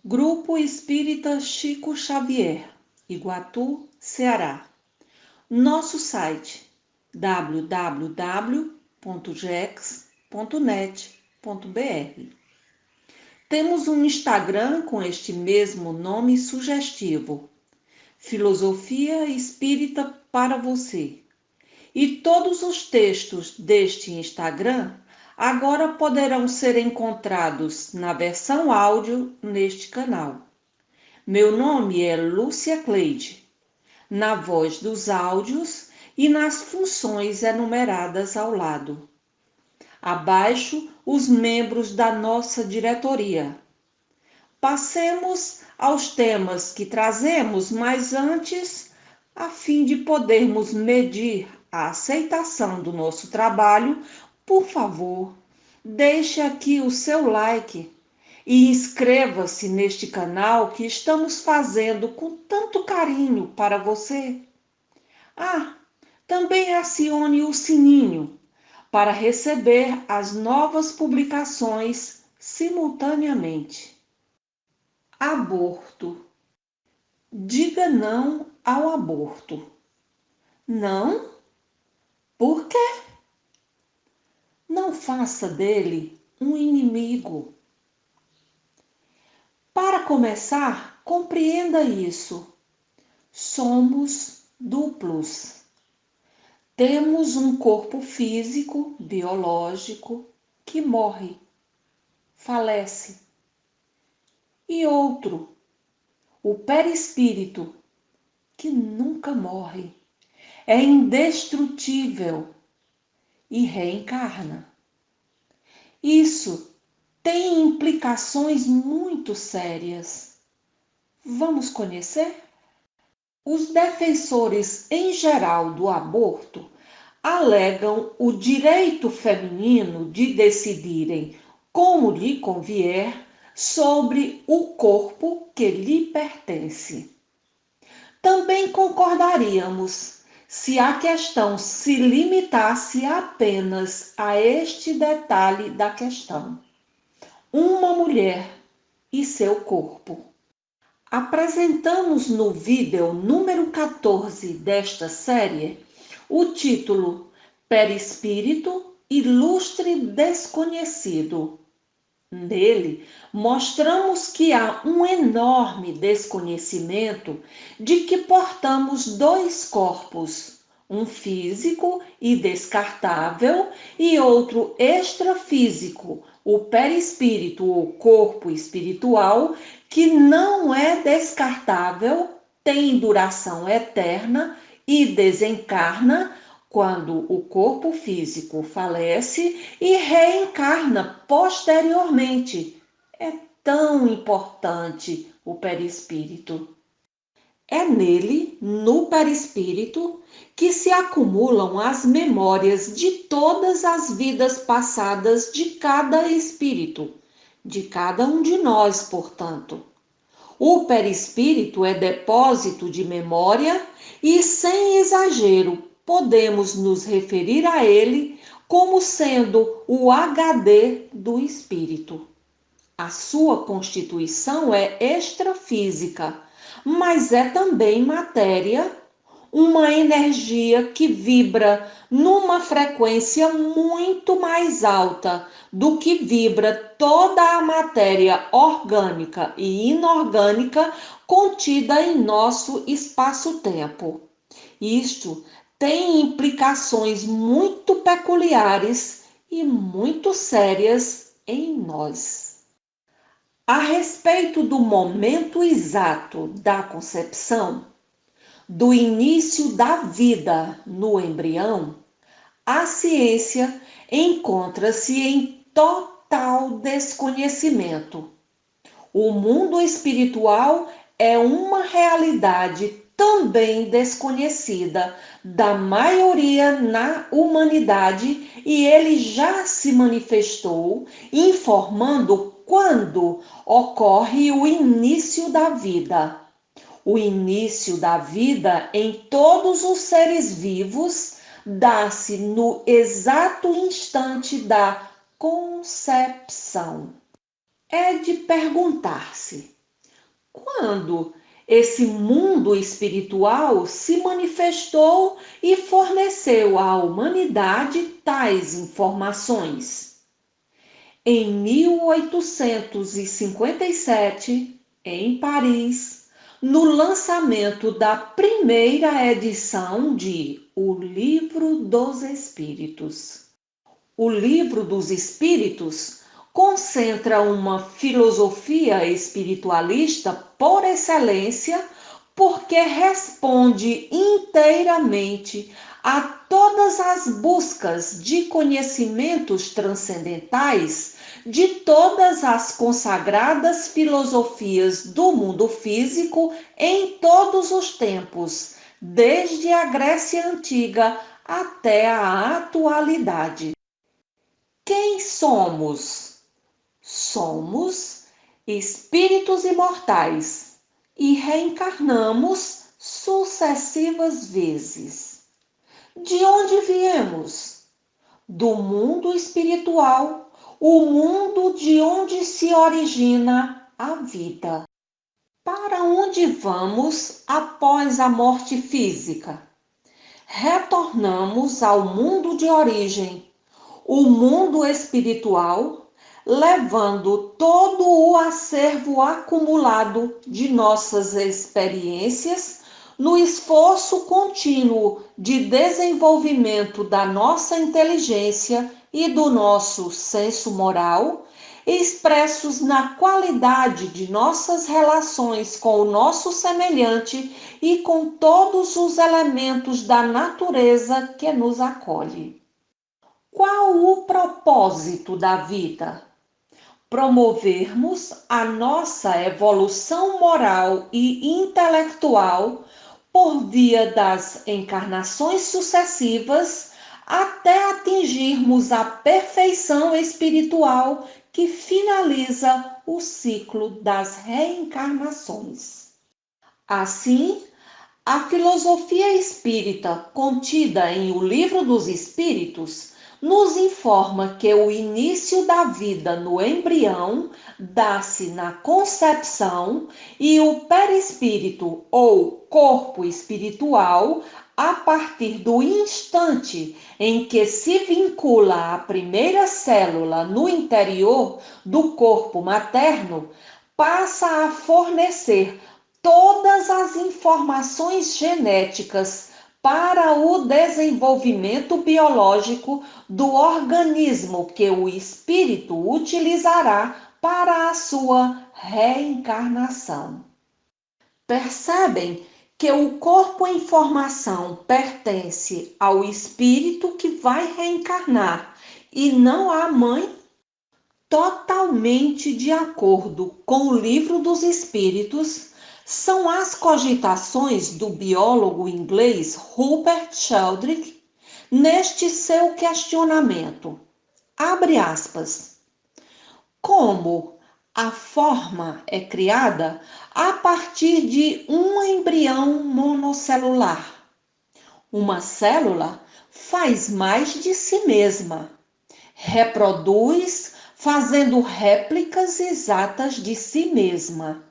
Grupo Espírita Chico Xavier, Iguatu, Ceará. Nosso site www.gex.net.br. Temos um Instagram com este mesmo nome sugestivo, Filosofia Espírita para você. E todos os textos deste Instagram agora poderão ser encontrados na versão áudio neste canal. Meu nome é Lúcia Cleide, na voz dos áudios e nas funções enumeradas ao lado. Abaixo, os membros da nossa diretoria. Passemos aos temas que trazemos, mas antes, a fim de podermos medir a aceitação do nosso trabalho, por favor, deixe aqui o seu like e inscreva-se neste canal que estamos fazendo com tanto carinho para você. Também acione o sininho para receber as novas publicações simultaneamente. Aborto. Diga não ao aborto. Não? Por quê? Não faça dele um inimigo. Para começar, compreenda isso. Somos duplos. Temos um corpo físico, biológico, que morre, falece. E outro, o perispírito, que nunca morre, é indestrutível e reencarna. Isso tem implicações muito sérias. Vamos conhecer? Os defensores em geral do aborto alegam o direito feminino de decidirem como lhe convier sobre o corpo que lhe pertence. Também concordaríamos se a questão se limitasse apenas a este detalhe da questão: uma mulher e seu corpo. Apresentamos no vídeo número 14 desta série o título Perispírito Ilustre Desconhecido. Nele, mostramos que há um enorme desconhecimento de que portamos dois corpos, um físico e descartável e outro extrafísico, o perispírito ou corpo espiritual, que não é descartável, tem duração eterna e desencarna quando o corpo físico falece e reencarna posteriormente. É tão importante o perispírito. É nele, no perispírito, que se acumulam as memórias de todas as vidas passadas de cada espírito, de cada um de nós, portanto. O perispírito é depósito de memória e, sem exagero, podemos nos referir a ele como sendo o HD do espírito. A sua constituição é extrafísica, mas é também matéria, uma energia que vibra numa frequência muito mais alta do que vibra toda a matéria orgânica e inorgânica contida em nosso espaço-tempo. Isto tem implicações muito peculiares e muito sérias em nós. A respeito do momento exato da concepção, do início da vida no embrião, a ciência encontra-se em total desconhecimento. O mundo espiritual é uma realidade também desconhecida da maioria na humanidade e ele já se manifestou informando quando ocorre o início da vida. O início da vida em todos os seres vivos dá-se no exato instante da concepção. É de perguntar-se: quando esse mundo espiritual se manifestou e forneceu à humanidade tais informações. Em 1857, em Paris, no lançamento da primeira edição de O Livro dos Espíritos. O Livro dos Espíritos concentra uma filosofia espiritualista por excelência, porque responde inteiramente a todas as buscas de conhecimentos transcendentais de todas as consagradas filosofias do mundo físico em todos os tempos, desde a Grécia Antiga até a atualidade. Quem somos? Somos espíritos imortais e reencarnamos sucessivas vezes. De onde viemos? Do mundo espiritual, o mundo de onde se origina a vida. Para onde vamos após a morte física? Retornamos ao mundo de origem, o mundo espiritual, levando todo o acervo acumulado de nossas experiências no esforço contínuo de desenvolvimento da nossa inteligência e do nosso senso moral, expressos na qualidade de nossas relações com o nosso semelhante e com todos os elementos da natureza que nos acolhe. Qual o propósito da vida? Promovermos a nossa evolução moral e intelectual por via das encarnações sucessivas até atingirmos a perfeição espiritual que finaliza o ciclo das reencarnações. Assim, a filosofia espírita contida em O Livro dos Espíritos nos informa que o início da vida no embrião dá-se na concepção e o perispírito ou corpo espiritual, a partir do instante em que se vincula a primeira célula no interior do corpo materno, passa a fornecer todas as informações genéticas para o desenvolvimento biológico do organismo que o espírito utilizará para a sua reencarnação. Percebem que o corpo em formação pertence ao espírito que vai reencarnar e não à mãe? Totalmente de acordo com o Livro dos Espíritos, são as cogitações do biólogo inglês Rupert Sheldrake neste seu questionamento. Abre aspas. Como a forma é criada a partir de um embrião monocelular. Uma célula faz mais de si mesma, reproduz fazendo réplicas exatas de si mesma.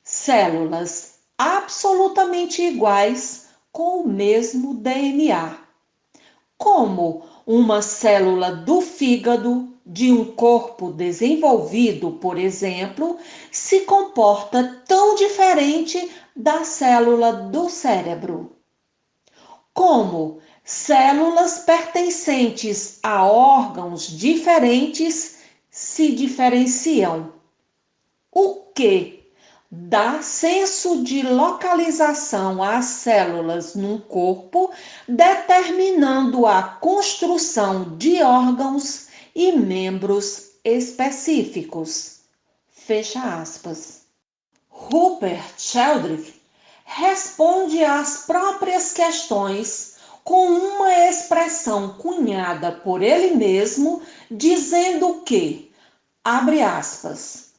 Células absolutamente iguais com o mesmo DNA. Como uma célula do fígado de um corpo desenvolvido, por exemplo, se comporta tão diferente da célula do cérebro. Como células pertencentes a órgãos diferentes se diferenciam. O que dá senso de localização às células num corpo, determinando a construção de órgãos e membros específicos. Fecha aspas. Rupert Sheldrake responde às próprias questões com uma expressão cunhada por ele mesmo, dizendo que, abre aspas,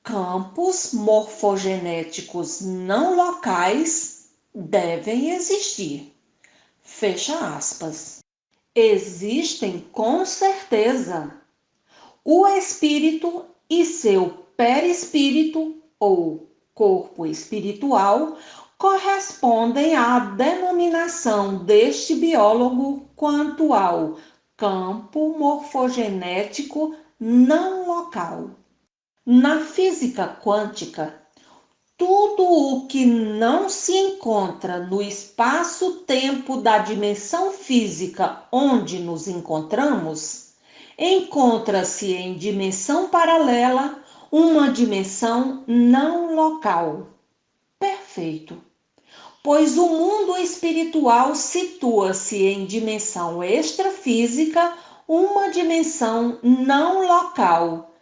campos morfogenéticos não locais devem existir. Fecha aspas. Existem com certeza. O espírito e seu perispírito ou corpo espiritual, correspondem à denominação deste biólogo quanto ao campo morfogenético não local. Na física quântica, tudo o que não se encontra no espaço-tempo da dimensão física onde nos encontramos, encontra-se em dimensão paralela, uma dimensão não local. Perfeito. Pois o mundo espiritual situa-se em dimensão extrafísica, uma dimensão não local,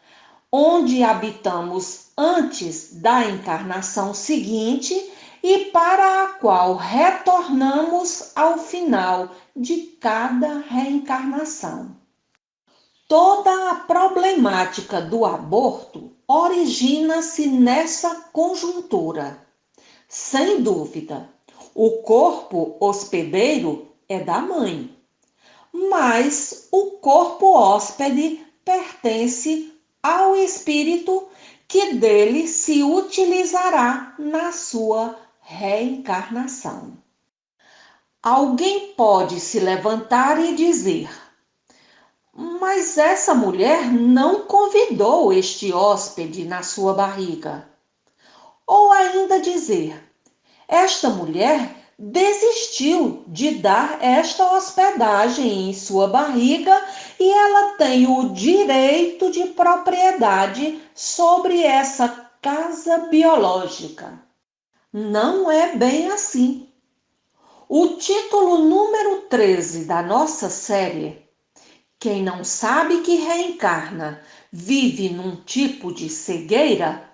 onde habitamos antes da encarnação seguinte e para a qual retornamos ao final de cada reencarnação. Toda a problemática do aborto origina-se nessa conjuntura. Sem dúvida, o corpo hospedeiro é da mãe, mas o corpo hóspede pertence ao espírito que dele se utilizará na sua reencarnação. Alguém pode se levantar e dizer: mas essa mulher não convidou este hóspede na sua barriga. Ou ainda dizer: esta mulher desistiu de dar esta hospedagem em sua barriga e ela tem o direito de propriedade sobre essa casa biológica. Não é bem assim. O título número 13 da nossa série, Quem não sabe que reencarna, vive num tipo de cegueira,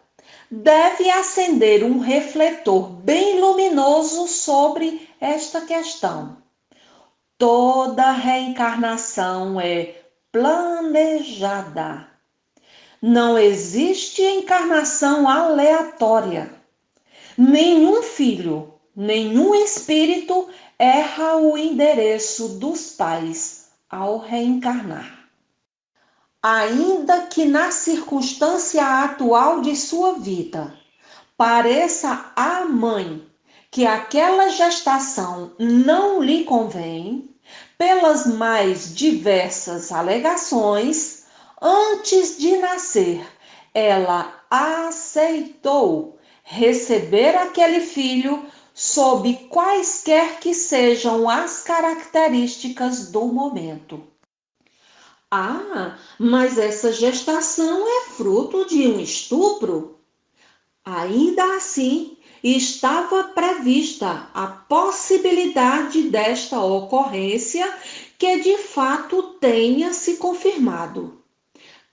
deve acender um refletor bem luminoso sobre esta questão. Toda reencarnação é planejada. Não existe encarnação aleatória. Nenhum filho, nenhum espírito erra o endereço dos pais ao reencarnar. Ainda que na circunstância atual de sua vida pareça à mãe que aquela gestação não lhe convém, pelas mais diversas alegações, antes de nascer, ela aceitou receber aquele filho sob quaisquer que sejam as características do momento. Ah, mas essa gestação é fruto de um estupro? Ainda assim, estava prevista a possibilidade desta ocorrência que de fato tenha se confirmado.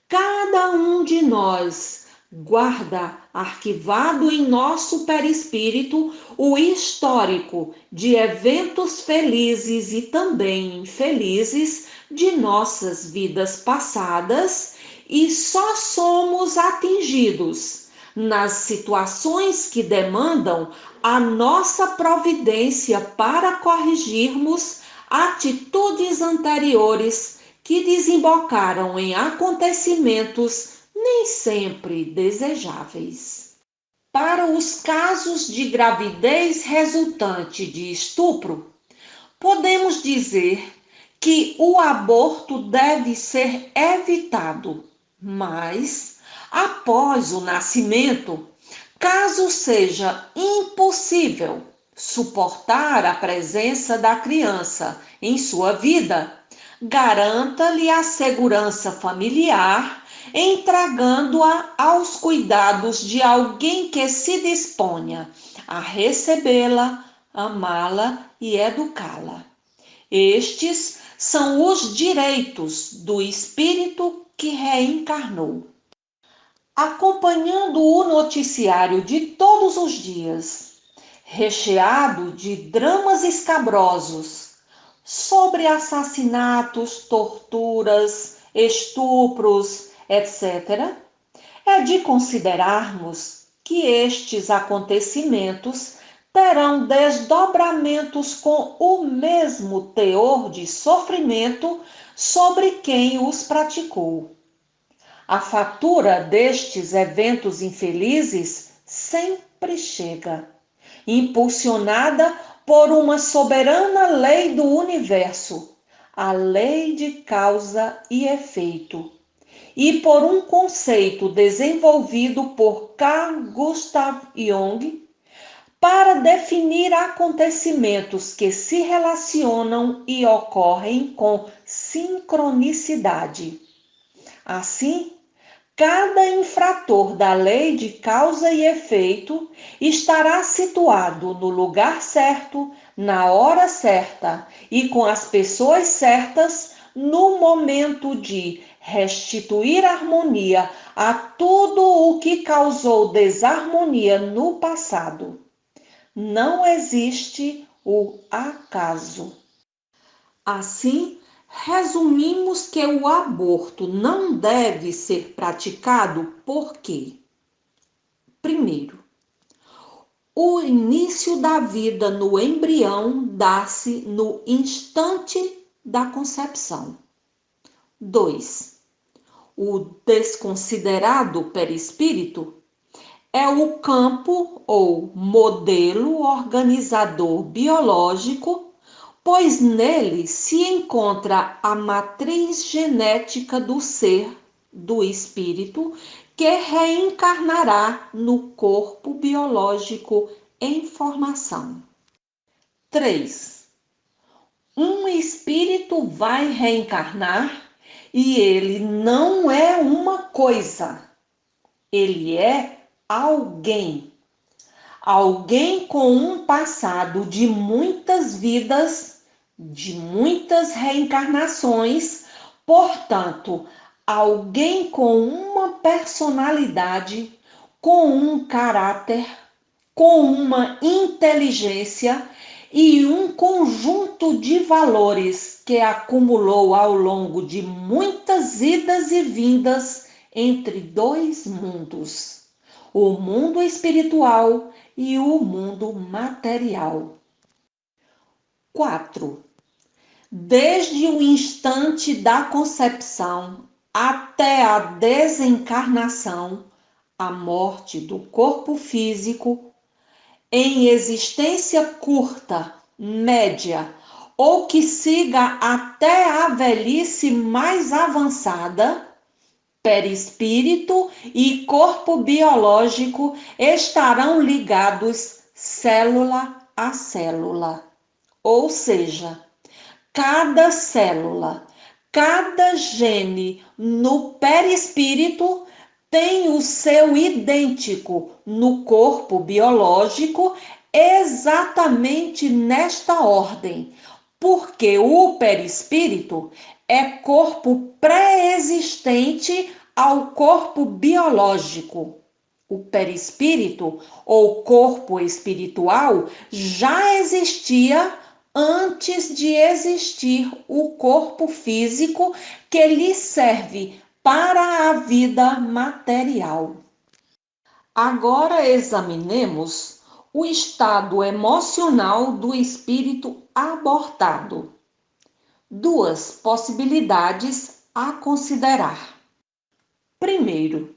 Cada um de nós guarda arquivado em nosso perispírito o histórico de eventos felizes e também infelizes de nossas vidas passadas e só somos atingidos nas situações que demandam a nossa providência para corrigirmos atitudes anteriores que desembocaram em acontecimentos nem sempre desejáveis. Para os casos de gravidez resultante de estupro, podemos dizer que o aborto deve ser evitado, mas após o nascimento, caso seja impossível suportar a presença da criança em sua vida, garanta-lhe a segurança familiar, entregando-a aos cuidados de alguém que se disponha a recebê-la, amá-la e educá-la. Estes são os direitos do espírito que reencarnou. Acompanhando o noticiário de todos os dias, recheado de dramas escabrosos sobre assassinatos, torturas, estupros, etc., é de considerarmos que estes acontecimentos terão desdobramentos com o mesmo teor de sofrimento sobre quem os praticou. A fatura destes eventos infelizes sempre chega, impulsionada por uma soberana lei do universo, a lei de causa e efeito, e por um conceito desenvolvido por Carl Gustav Jung para definir acontecimentos que se relacionam e ocorrem com sincronicidade. Assim, cada infrator da lei de causa e efeito estará situado no lugar certo, na hora certa e com as pessoas certas no momento de restituir harmonia a tudo o que causou desarmonia no passado. Não existe o acaso. Assim, resumimos que o aborto não deve ser praticado porque, primeiro, o início da vida no embrião dá-se no instante da concepção. 2. O desconsiderado perispírito é o campo ou modelo organizador biológico, pois nele se encontra a matriz genética do ser, do espírito, que reencarnará no corpo biológico em formação. 3. Um espírito vai reencarnar e ele não é uma coisa, ele é alguém. Alguém com um passado de muitas vidas, de muitas reencarnações, portanto, alguém com uma personalidade, com um caráter, com uma inteligência e um conjunto de valores que acumulou ao longo de muitas idas e vindas entre dois mundos, o mundo espiritual e o mundo material. 4. Desde o instante da concepção até a desencarnação, a morte do corpo físico, em existência curta, média ou que siga até a velhice mais avançada, perispírito e corpo biológico estarão ligados célula a célula. Ou seja, cada célula, cada gene no perispírito tem o seu idêntico no corpo biológico exatamente nesta ordem, porque o perispírito é corpo pré-existente ao corpo biológico. O perispírito, ou corpo espiritual, já existia antes de existir o corpo físico que lhe serve para a vida material. Agora examinemos o estado emocional do espírito abortado. Duas possibilidades a considerar. Primeiro,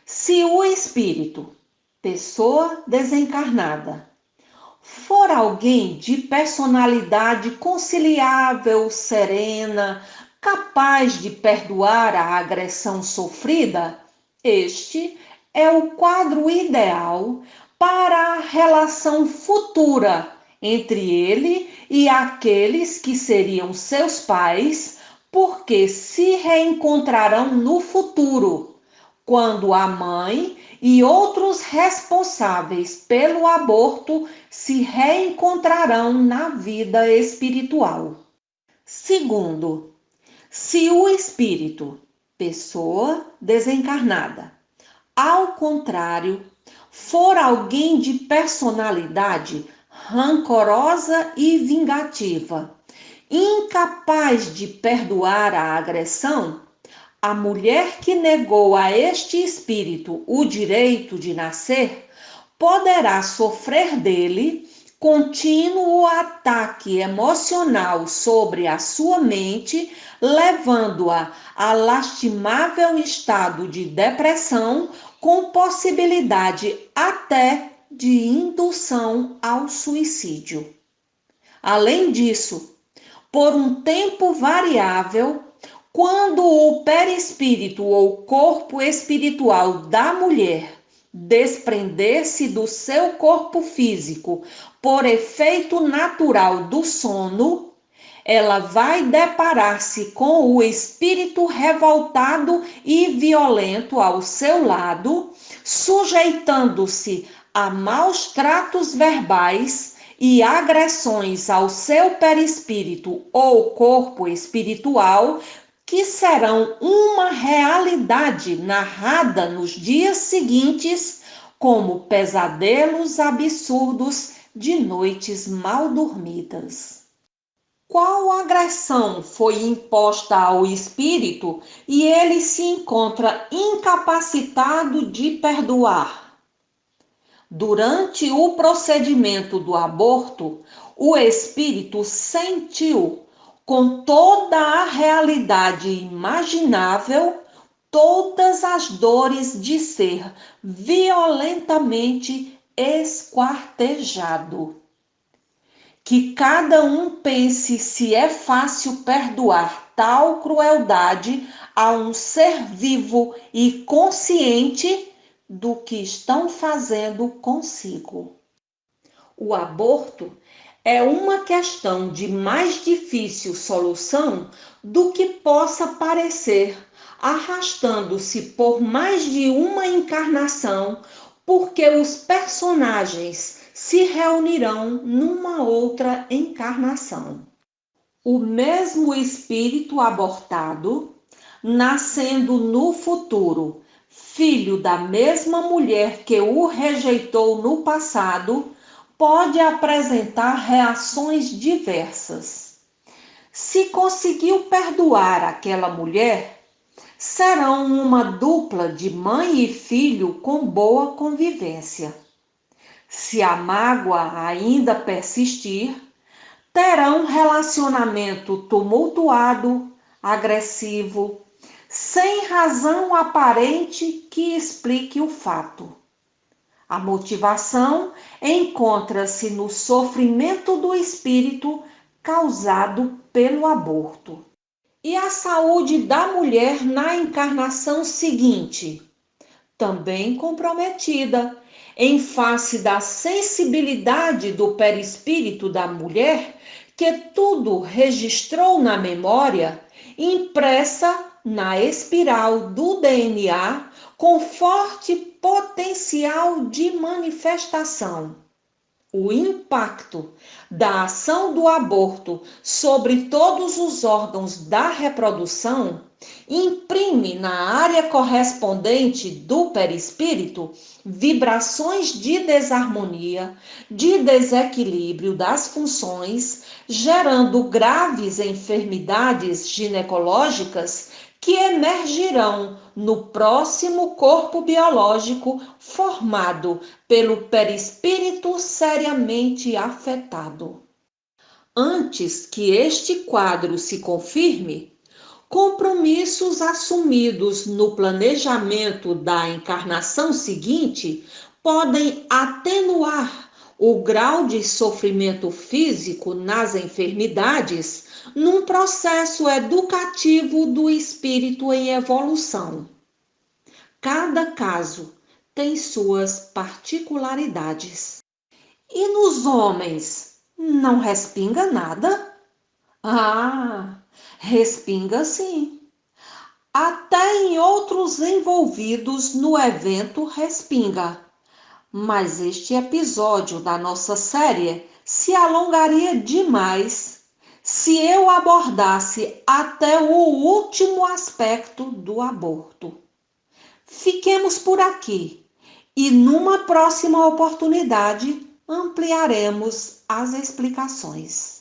se o espírito, pessoa desencarnada, for alguém de personalidade conciliável, serena, capaz de perdoar a agressão sofrida, este é o quadro ideal para a relação futura entre ele e aqueles que seriam seus pais, porque se reencontrarão no futuro, quando a mãe e outros responsáveis pelo aborto se reencontrarão na vida espiritual. Segundo, se o espírito, pessoa desencarnada, ao contrário, for alguém de personalidade rancorosa e vingativa, incapaz de perdoar a agressão, a mulher que negou a este espírito o direito de nascer poderá sofrer dele contínuo ataque emocional sobre a sua mente, levando-a a lastimável estado de depressão, com possibilidade até de indução ao suicídio. Além disso, por um tempo variável, quando o perispírito ou corpo espiritual da mulher desprender-se do seu corpo físico por efeito natural do sono, ela vai deparar-se com o espírito revoltado e violento ao seu lado, sujeitando-se a maus tratos verbais e agressões ao seu perispírito ou corpo espiritual, que serão uma realidade narrada nos dias seguintes como pesadelos absurdos de noites mal dormidas. Qual agressão foi imposta ao espírito e ele se encontra incapacitado de perdoar? Durante o procedimento do aborto, o espírito sentiu, com toda a realidade imaginável, todas as dores de ser violentamente esquartejado. Que cada um pense se é fácil perdoar tal crueldade a um ser vivo e consciente do que estão fazendo consigo. O aborto é uma questão de mais difícil solução do que possa parecer, arrastando-se por mais de uma encarnação, porque os personagens se reunirão numa outra encarnação. O mesmo espírito abortado, nascendo no futuro, filho da mesma mulher que o rejeitou no passado, pode apresentar reações diversas. Se conseguiu perdoar aquela mulher, serão uma dupla de mãe e filho com boa convivência. Se a mágoa ainda persistir, terão um relacionamento tumultuado, agressivo, sem razão aparente que explique o fato. A motivação encontra-se no sofrimento do espírito causado pelo aborto. E a saúde da mulher na encarnação seguinte? Também comprometida, em face da sensibilidade do perispírito da mulher, que tudo registrou na memória, impressa na espiral do DNA, com forte potencial de manifestação. O impacto da ação do aborto sobre todos os órgãos da reprodução imprime na área correspondente do perispírito vibrações de desarmonia, de desequilíbrio das funções, gerando graves enfermidades ginecológicas que emergirão no próximo corpo biológico formado pelo perispírito seriamente afetado. Antes que este quadro se confirme, compromissos assumidos no planejamento da encarnação seguinte podem atenuar o grau de sofrimento físico nas enfermidades num processo educativo do espírito em evolução. Cada caso tem suas particularidades. E nos homens, não respinga nada? Ah, respinga sim. Até em outros envolvidos no evento respinga. Mas este episódio da nossa série se alongaria demais se eu abordasse até o último aspecto do aborto. Fiquemos por aqui e numa próxima oportunidade ampliaremos as explicações.